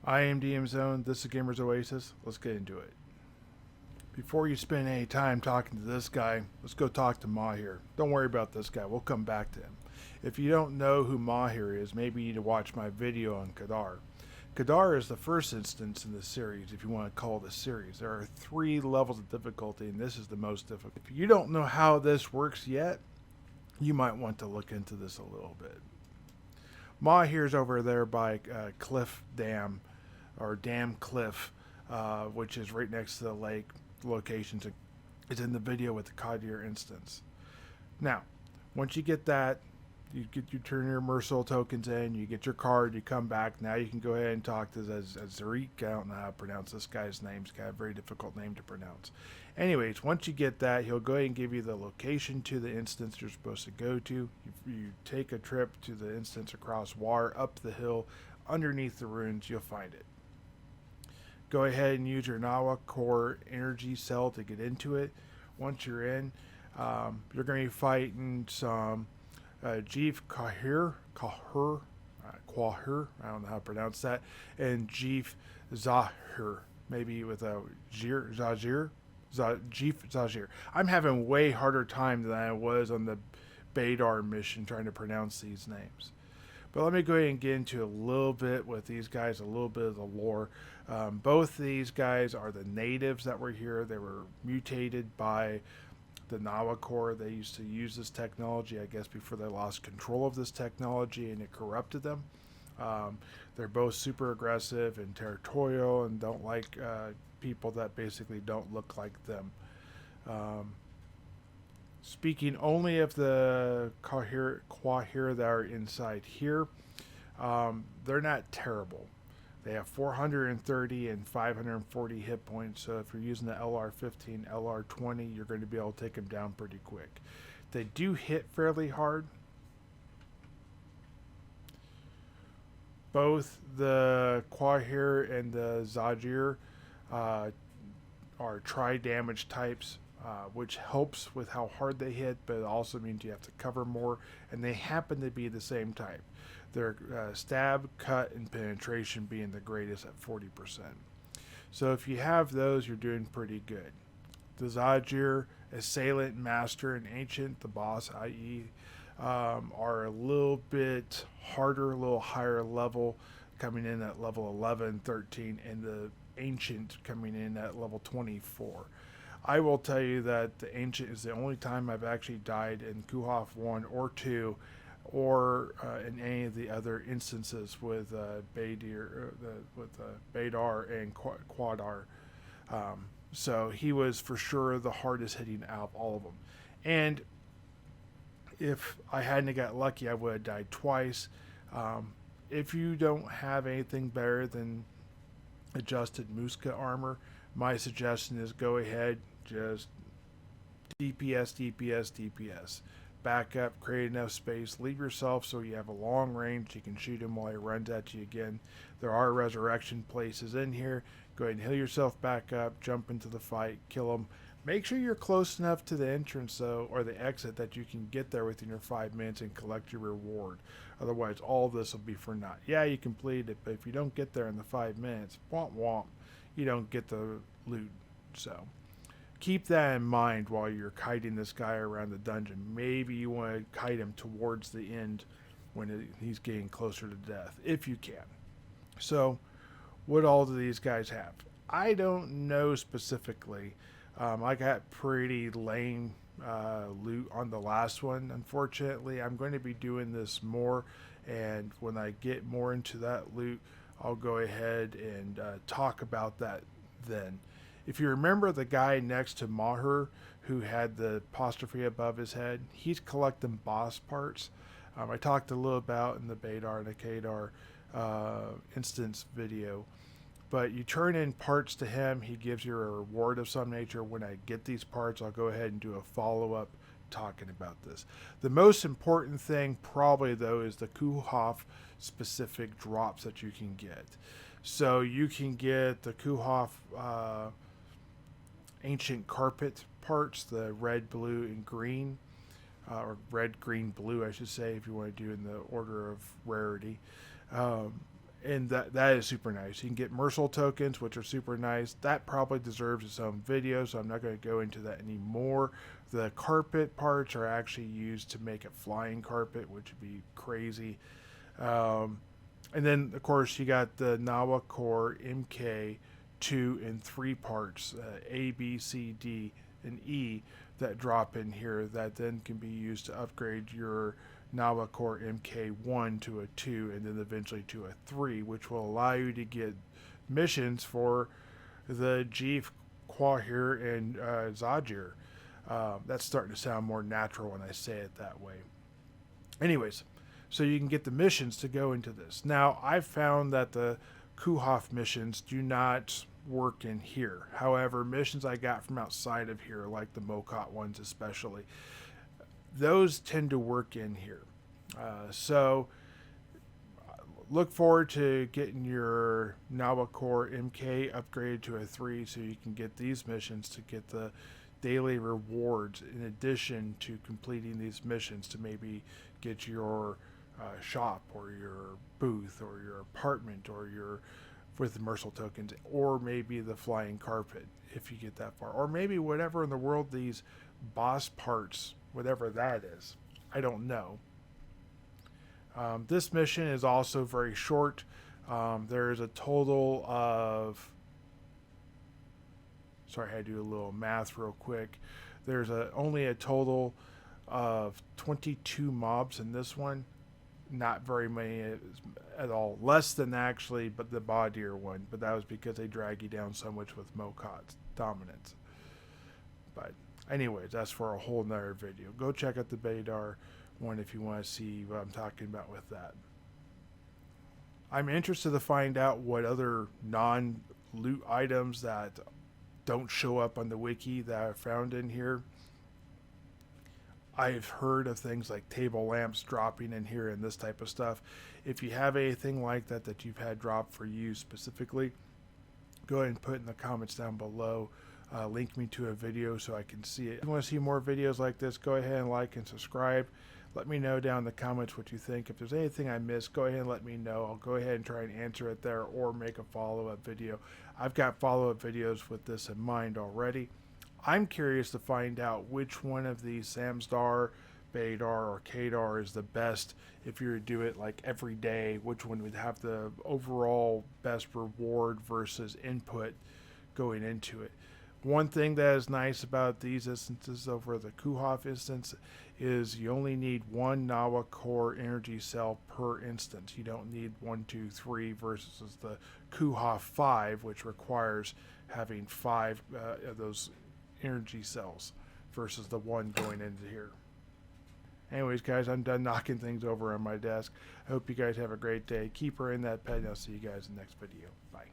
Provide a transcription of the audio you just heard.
I am DM Zone. This is Gamers Oasis. Let's get into it. Before you spend any time talking to this guy, let's go talk to Maher. Don't worry about this guy. We'll come back to him. If you don't know who Maher is, maybe you need to watch my video on Kadar. Kadar is the first instance in the series, if you want to call it a series. There are 3 levels of difficulty, and this is the most difficult. If you don't know how this works yet, you might want to look into this a little bit. Maher's over there by Cliff Dam, or Dam Cliff, which is right next to the lake. Location is in the video with the Kadir instance. Now, once you get that, you turn your Mercil tokens in, you get your card, you come back. Now you can go ahead and talk to Azraq. I don't know how to pronounce this guy's name. He's got a very difficult name to pronounce. Anyways, once you get that, he'll go ahead and give you the location to the instance you're supposed to go to. You take a trip to the instance across water, up the hill, underneath the ruins, you'll find it. Go ahead and use your Nawa core energy cell to get into it. Once you're in, you're going to be fighting some Jeef Quahir, I don't know how to pronounce that, and Jeef Zahir, maybe with a Jeef Zajir. I'm having way harder time than I was on the Badar mission trying to pronounce these names. But let me go ahead and get into a little bit with these guys, a little bit of the lore. Both these guys are the natives that were here. They were mutated by the Nawa Corps. They used to use this technology, I guess, before they lost control of this technology and it corrupted them. They're both super aggressive and territorial and don't like people that basically don't look like them. Speaking only of the Quahir that are inside here, they're not terrible. They have 430 and 540 hit points, so if you're using the LR15, LR20, you're going to be able to take them down pretty quick. They do hit fairly hard. Both the Quahir and the Zajir are tri-damage types, which helps with how hard they hit, but it also means you have to cover more, and they happen to be the same type. Their stab, cut, and penetration being the greatest at 40%. So if you have those, you're doing pretty good. The Zajir, Assailant, Master, and Ancient, the boss, i.e., are a little bit harder, a little higher level, coming in at level 11, 13, and the Ancient coming in at level 24. I will tell you that the Ancient is the only time I've actually died in CUHOF 1 or 2 or in any of the other instances with Badar and Quadar. So he was for sure the hardest hitting out of all of them. And if I hadn't got lucky, I would have died twice. If you don't have anything better than adjusted Muska armor, my suggestion is go ahead, just DPS, DPS, DPS. Back up, create enough space, leave yourself so you have a long range. You can shoot him while he runs at you again. There are resurrection places in here. Go ahead and heal yourself back up, jump into the fight, kill him. Make sure you're close enough to the entrance, though, or the exit, that you can get there within your 5 minutes and collect your reward. Otherwise, all of this will be for naught. Yeah, you complete it, but if you don't get there in the 5 minutes, womp womp, you don't get the loot. So keep that in mind while you're kiting this guy around the dungeon. Maybe you want to kite him towards the end when he's getting closer to death, if you can. So, what all do these guys have? I don't know specifically. I got pretty lame loot on the last one, unfortunately. I'm going to be doing this more, and when I get more into that loot, I'll go ahead and talk about that then. If you remember the guy next to Maher who had the apostrophe above his head, he's collecting boss parts. I talked a little about in the Badar and the Kadar instance video. But you turn in parts to him, he gives you a reward of some nature. When I get these parts, I'll go ahead and do a follow-up talking about this. The most important thing probably, though, is the CUHOF specific drops that you can get. So you can get the CUHOF ancient carpet parts, the red, blue, and green, or red, green, blue, I should say, if you want to do in the order of rarity. and that is super nice. You can get Mercil tokens, which are super nice. That probably deserves its own video, so I'm not going to go into that anymore. The carpet parts are actually used to make a flying carpet, which would be crazy. And then, of course, you got the Nawa Core MK 2 and 3 parts, A, B, C, D, and E, that drop in here that then can be used to upgrade your Nawa Core MK1 to a 2 and then eventually to a 3, which will allow you to get missions for the Jeef, Quahir, and Zajir. That's starting to sound more natural when I say it that way. Anyways, so you can get the missions to go into this. Now, I've found that the CUHOF missions do not work in here. However, missions I got from outside of here, like the Mokot ones especially, those tend to work in here. So look forward to getting your Nawa Core MK upgraded to a 3 so you can get these missions to get the daily rewards in addition to completing these missions to maybe get your shop or your booth or your apartment or your with the Mercil tokens, or maybe the flying carpet if you get that far, or maybe whatever in the world these boss parts, whatever that is, I don't know. This mission is also very short. There is a total of, sorry, I had to do a little math real quick. There's only a total of 22 mobs in this one. Not very many at all. Less than actually, but the Badir one. But that was because they drag you down so much with Mokot's dominance. But anyways, that's for a whole nother video. Go check out the Badir one if you want to see what I'm talking about with that. I'm interested to find out what other non-loot items that don't show up on the wiki that I found in here. I've heard of things like table lamps dropping in here and this type of stuff. If you have anything like that that you've had drop for you specifically, go ahead and put in the comments down below. Link me to a video so I can see it. If you want to see more videos like this, go ahead and like and subscribe. Let me know down in the comments what you think. If there's anything I missed, go ahead and let me know. I'll go ahead and try and answer it there or make a follow-up video. I've got follow-up videos with this in mind already. I'm curious to find out which one of these Shamsdar, Baydar, or Kadar is the best if you were to do it like every day. Which one would have the overall best reward versus input going into it. One thing that is nice about these instances over the CUHOF instance is you only need one Nawa Core energy cell per instance. You don't need 1, 2, 3 versus the CUHOF 5, which requires having 5 of those energy cells versus the one going into here. Anyways, guys, I'm done knocking things over on my desk. I hope you guys have a great day. Keep her in that pet, and I'll see you guys in the next video. Bye.